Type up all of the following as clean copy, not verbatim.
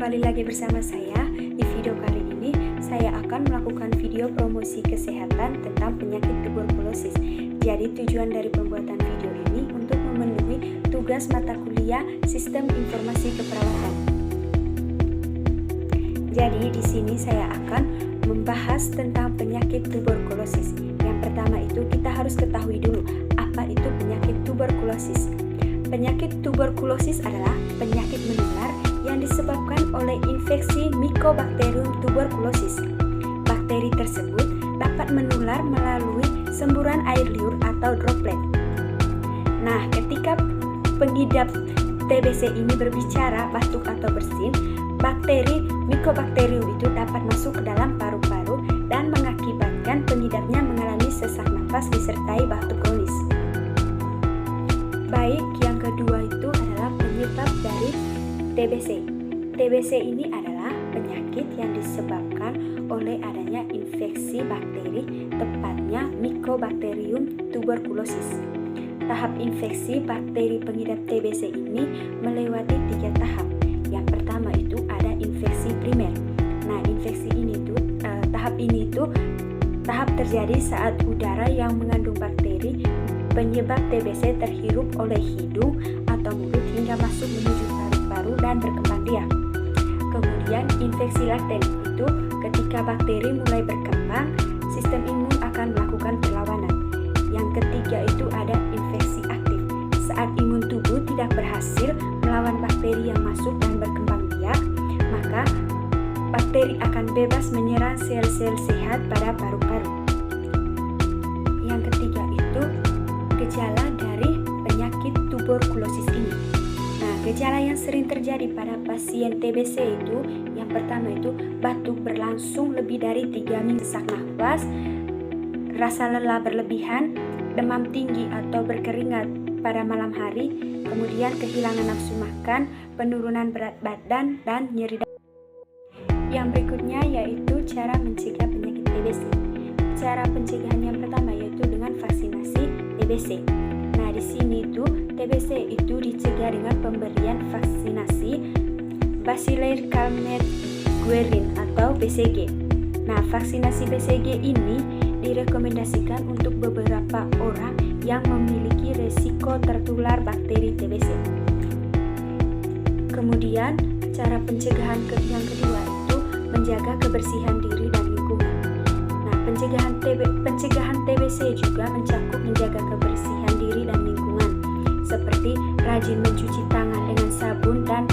kembali lagi bersama saya. Di video kali ini, saya akan melakukan video promosi kesehatan tentang penyakit tuberkulosis. Jadi tujuan dari pembuatan video ini untuk memenuhi tugas mata kuliah Sistem Informasi Keperawatan. Jadi di sini saya akan membahas tentang penyakit tuberkulosis. Yang pertama itu kita harus ketahui dulu apa itu penyakit tuberkulosis. Penyakit tuberkulosis adalah penyakit menular yang disebabkan oleh infeksi Mycobacterium tuberculosis. Bakteri tersebut dapat menular melalui semburan air liur atau droplet. Nah, ketika pengidap TBC ini berbicara batuk atau bersin, bakteri Mycobacterium itu dapat masuk ke dalam paru-paru dan mengakibatkan pengidapnya mengalami sesak nafas disertai batuk kronis. Baik, yang kedua itu adalah penyebab dari TBC. TBC ini adalah penyakit yang disebabkan oleh adanya infeksi bakteri, tepatnya Mycobacterium tuberculosis. Tahap infeksi bakteri pengidap TBC ini melewati 3 tahap. Yang pertama itu ada infeksi primer. Nah, infeksi ini tahap terjadi saat udara yang mengandung bakteri penyebab TBC terhirup oleh hidung atau mulut hingga masuk menuju paru-paru dan berkembang biak. Kemudian infeksi laten itu ketika bakteri mulai berkembang, sistem imun akan melakukan perlawanan. Yang ketiga itu ada infeksi aktif. Saat imun tubuh tidak berhasil melawan bakteri yang masuk dan berkembang biak, maka bakteri akan bebas menyerang sel-sel sehat pada paru-paru. Yang ketiga itu gejala dari penyakit tuberkulosis ini. Nah, gejala yang sering terjadi pada pasien TBC itu yang pertama itu batuk berlangsung lebih dari 3 minggu, sesak nafas, rasa lelah berlebihan, demam tinggi atau berkeringat pada malam hari, kemudian kehilangan nafsu makan, penurunan berat badan, dan nyeri. Yang berikutnya yaitu cara mencegah penyakit TBC. Cara pencegahan yang pertama yaitu dengan vaksinasi TBC. Nah, di sini itu TBC itu dicegah dengan pemberian vaksinasi Bacillus Calmette Guerin atau BCG. Nah, vaksinasi BCG ini direkomendasikan untuk beberapa orang yang memiliki resiko tertular bakteri TBC. Kemudian, cara pencegahan yang kedua itu menjaga kebersihan diri dan lingkungan. Nah, pencegahan TBC juga mencakup menjaga kebersihan diri dan lingkungan, seperti rajin mencuci tangan dengan sabun dan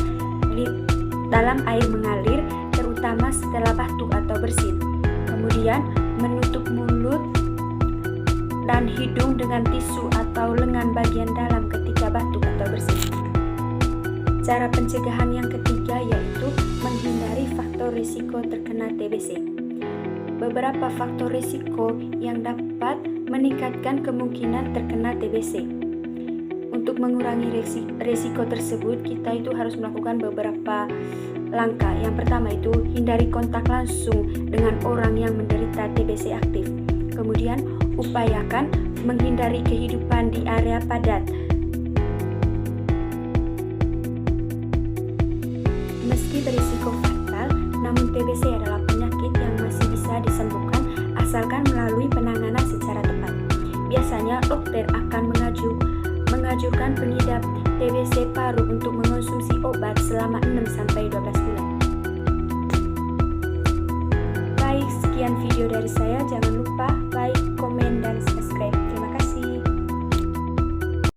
dalam air mengalir, terutama setelah batuk atau bersin. Kemudian, menutup mulut dan hidung dengan tisu atau lengan bagian dalam ketika batuk atau bersin. Cara pencegahan yang ketiga yaitu menghindari faktor risiko terkena TBC. Beberapa faktor risiko yang dapat meningkatkan kemungkinan terkena TBC. Untuk mengurangi risiko tersebut, kita itu harus melakukan beberapa langkah. Yang pertama itu hindari kontak langsung dengan orang yang menderita TBC aktif. Kemudian upayakan menghindari kehidupan di area padat. Meski berisiko fatal, namun TBC adalah penyakit yang masih bisa disembuhkan asalkan melalui penanganan secara tepat. Biasanya dokter akan mengajukan pengidap TBC paru untuk mengonsumsi obat selama 6-12 bulan. Baik, sekian video dari saya. Jangan lupa